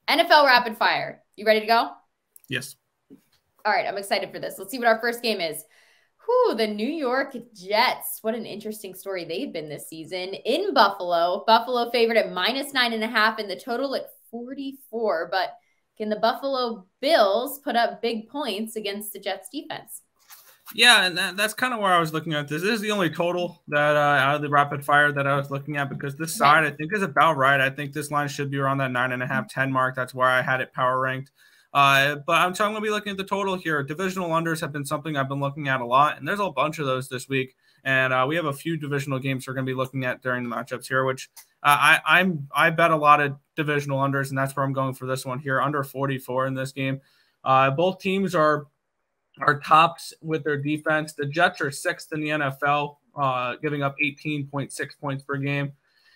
NFL rapid fire. You ready to go? Yes. All right, I'm excited for this. Let's see what our first game is. Whew, the New York Jets. What an interesting story they've been this season. In Buffalo. Buffalo favored at -9.5 and the total at 44. But can the Buffalo Bills put up big points against the Jets defense? Yeah, and that's kind of where I was looking at this. This is the only total that out of the rapid fire that I was looking at because this side I think is about right. I think this line should be around that 9.5, 10 mark. That's where I had it power ranked. But I'm going to be looking at the total here. Divisional unders have been something I've been looking at a lot, and there's a bunch of those this week. And we have a few divisional games we're going to be looking at during the matchups here, which I bet a lot of divisional unders, and that's where I'm going for this one here, under 44 in this game. Both teams are tops with their defense. The Jets are sixth in the NFL, giving up 18.6 points per game.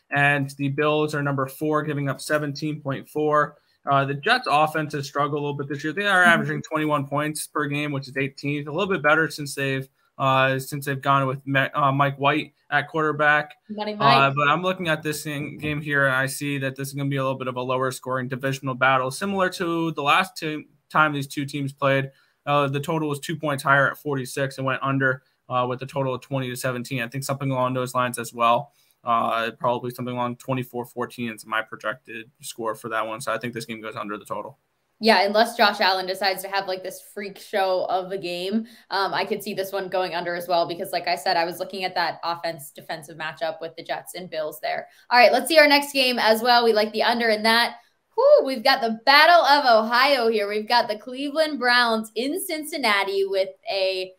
And the Bills are number 4, giving up 17.4. The Jets offense has struggled a little bit this year. They are averaging 21 points per game, which is 18th. A little bit better since they've gone with Mike White at quarterback. Money Mike. But I'm looking at this game here, and I see that this is going to be a little bit of a lower scoring divisional battle, similar to the last time these two teams played. The total was 2 points higher at 46 and went under with a total of 20-17. I think something along those lines as well. Probably something along 24-14 is my projected score for that one. So I think this game goes under the total. Yeah, unless Josh Allen decides to have like this freak show of a game, I could see this one going under as well because like I said, I was looking at that offense-defensive matchup with the Jets and Bills there. All right, let's see our next game as well. We like the under in that. Whew, we've got the Battle of Ohio here. We've got the Cleveland Browns in Cincinnati with a,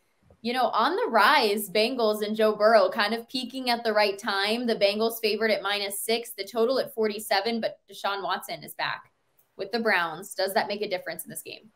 on the rise, Bengals and Joe Burrow kind of peaking at the right time. The Bengals favored at -6, the total at 47, but Deshaun Watson is back with the Browns. Does that make a difference in this game?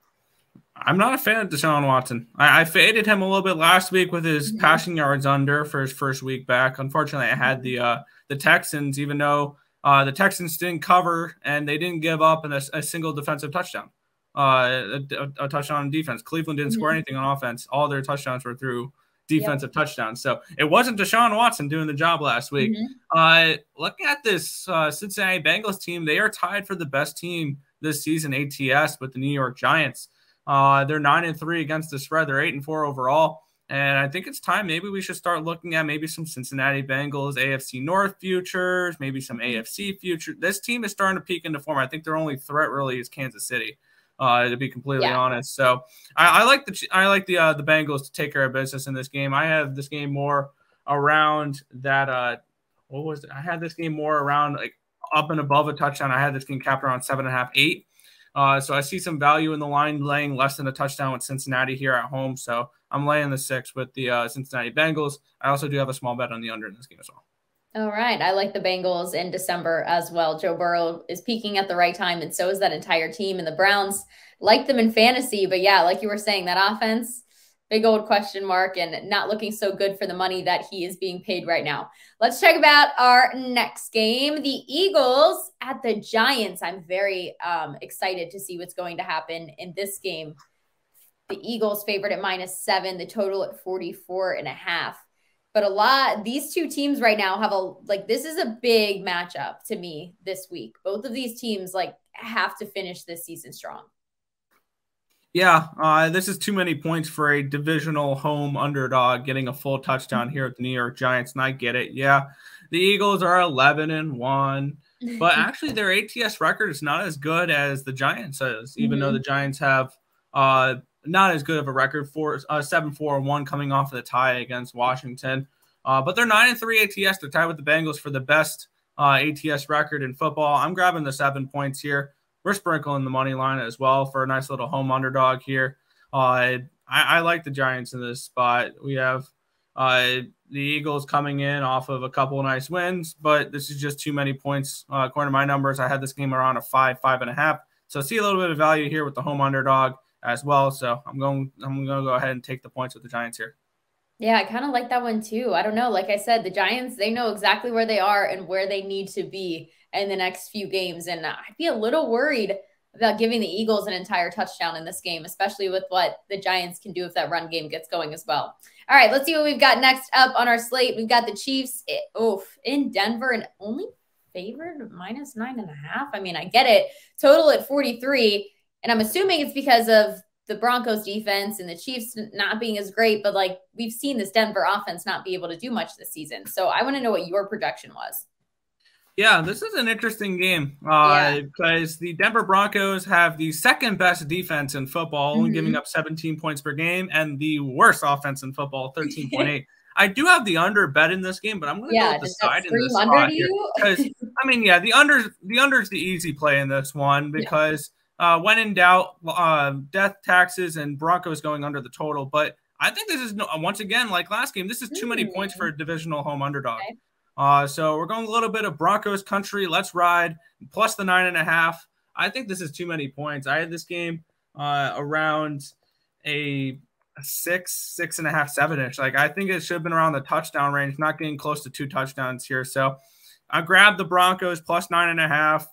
I'm not a fan of Deshaun Watson. I faded him a little bit last week with his passing yards under for his first week back. Unfortunately, I had the Texans, even though the Texans didn't cover and they didn't give up a single defensive touchdown, a touchdown on defense. Cleveland didn't score anything on offense. All their touchdowns were through defensive touchdowns. So it wasn't Deshaun Watson doing the job last week. Looking at this Cincinnati Bengals team, they are tied for the best team this season, ATS, with the New York Giants. They're 9-3 against the spread. They're 8-4 overall. And I think it's time maybe we should start looking at maybe some Cincinnati Bengals, AFC North futures, maybe some AFC futures. This team is starting to peak into form. I think their only threat really is Kansas City, to be completely honest. So I like the Bengals to take care of business in this game. I have this game more around that. I had this game more around like up and above a touchdown. I had this game capped around 7.5, 8. So I see some value in the line laying less than a touchdown with Cincinnati here at home. So I'm laying the 6 with the Cincinnati Bengals. I also do have a small bet on the under in this game as well. All right. I like the Bengals in December as well. Joe Burrow is peaking at the right time, and so is that entire team. And the Browns like them in fantasy. But yeah, like you were saying, that offense, big old question mark and not looking so good for the money that he is being paid right now. Let's check about our next game. The Eagles at the Giants. I'm very excited to see what's going to happen in this game. The Eagles favored at -7, the total at 44.5. But these two teams right now have this is a big matchup to me this week. Both of these teams have to finish this season strong. Yeah, this is too many points for a divisional home underdog getting a full touchdown here at the New York Giants, and I get it. Yeah, the Eagles are 11-1, but actually their ATS record is not as good as the Giants is, even though the Giants have not as good of a record for 7-4-1 coming off of the tie against Washington. But they're 9-3 ATS. They're tied with the Bengals for the best ATS record in football. I'm grabbing the 7 points here. We're sprinkling the money line as well for a nice little home underdog here. I like the Giants in this spot. We have the Eagles coming in off of a couple of nice wins, but this is just too many points. According to my numbers, I had this game around a 5, 5.5. So I see a little bit of value here with the home underdog as well. So I'm going to go ahead and take the points with the Giants here. Yeah, I kind of like that one too. I don't know. Like I said, the Giants, they know exactly where they are and where they need to be in the next few games. And I'd be a little worried about giving the Eagles an entire touchdown in this game, especially with what the Giants can do if that run game gets going as well. All right, let's see what we've got next up on our slate. We've got the Chiefs in Denver and only favored minus 9.5. I mean, I get it. Total at 43. And I'm assuming it's because of the Broncos defense and the Chiefs not being as great, but like we've seen this Denver offense not be able to do much this season. So I want to know what your projection was. Yeah, this is an interesting game Yeah. because the Denver Broncos have the second best defense in football, only giving up 17 points per game, and the worst offense in football, 13.8. I do have the under bet in this game, but I'm going to go with the Does that side in scream this under spot to here you? because I mean, yeah, the under's the easy play in this one because when in doubt, death taxes and Broncos going under the total. But I think this is once again like last game. This is too many points for a divisional home underdog. Okay. So we're going a little bit of Broncos country. Let's ride plus the 9.5. I think this is too many points. I had this game around a 6.5, 7-ish. Like I think it should have been around the touchdown range, not getting close to 2 touchdowns here. So I grabbed the Broncos plus 9.5.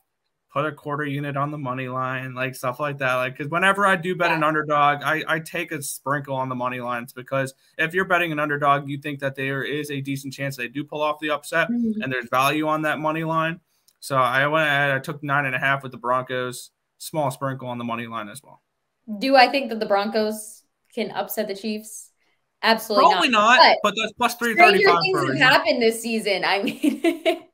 Put a quarter unit on the money line, like stuff like that. Like, because whenever I do bet an underdog, I take a sprinkle on the money lines because if you're betting an underdog, you think that there is a decent chance they do pull off the upset and there's value on that money line. So I went ahead, I took 9.5 with the Broncos, small sprinkle on the money line as well. Do I think that the Broncos can upset the Chiefs? Absolutely Probably not, but that's plus 335. Stranger things have happened this season. I mean,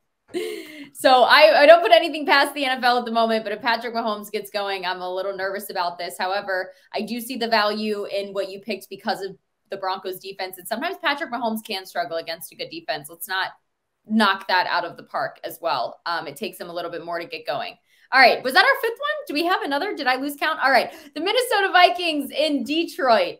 so I don't put anything past the NFL at the moment, but if Patrick Mahomes gets going, I'm a little nervous about this. However, I do see the value in what you picked because of the Broncos defense. And sometimes Patrick Mahomes can struggle against a good defense. Let's not knock that out of the park as well. It takes him a little bit more to get going. All right. Was that our 5th one? Do we have another? Did I lose count? All right. The Minnesota Vikings in Detroit.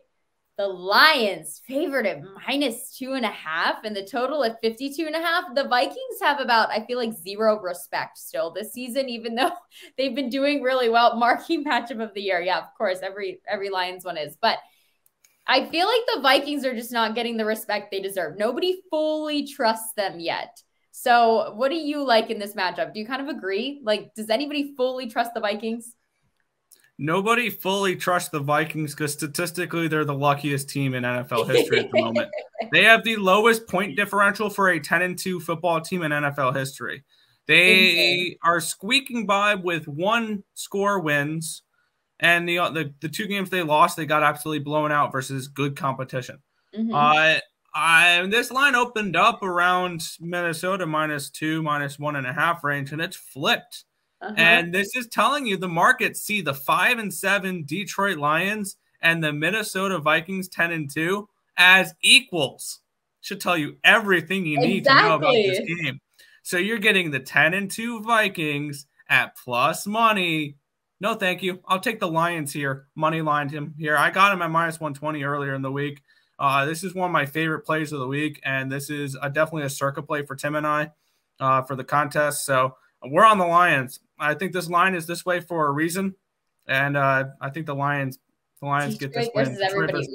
The Lions favored at minus 2.5 and the total at 52.5. The Vikings have about, I feel like, zero respect still this season, even though they've been doing really well. Marquee matchup of the year. Yeah, of course, every Lions one is. But I feel like the Vikings are just not getting the respect they deserve. Nobody fully trusts them yet. So what do you like in this matchup? Do you kind of agree? Like, does anybody fully trust the Vikings? Nobody fully trusts the Vikings because statistically they're the luckiest team in NFL history at the moment. They have the lowest point differential for a 10-2 football team in NFL history. They are squeaking by with 1-score wins, and the 2 games they lost, they got absolutely blown out versus good competition. This line opened up around Minnesota -2, -1.5 range, and it's flipped. And this is telling you the market see the 5-7 Detroit Lions and the Minnesota Vikings 10-2 as equals. Should tell you everything you need to know about this game. So you're getting the 10-2 Vikings at plus money. No, thank you. I'll take the Lions here. Money lined him here. I got him at -120 earlier in the week. This is one of my favorite plays of the week, and this is definitely a circa play for Tim and I for the contest. So we're on the Lions. I think this line is this way for a reason, and I think the Lions get this win. Everybody.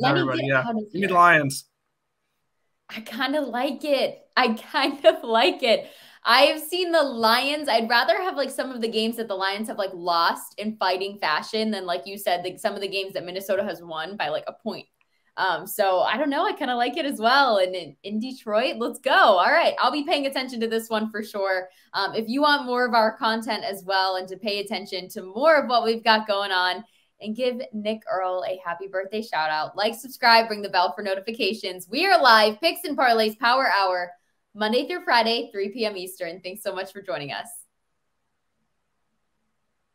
Yeah, give me the Lions. I kind of like it. I have seen the Lions. I'd rather have like some of the games that the Lions have like lost in fighting fashion than, like you said, like some of the games that Minnesota has won by like a point. So I don't know. I kind of like it as well. And in Detroit, let's go. All right. I'll be paying attention to this one for sure. If you want more of our content as well and to pay attention to more of what we've got going on and give Nick Earle a happy birthday shout out, like, subscribe, ring the bell for notifications. We are live, Picks and Parlays Power Hour, Monday through Friday, 3 p.m. Eastern. Thanks so much for joining us.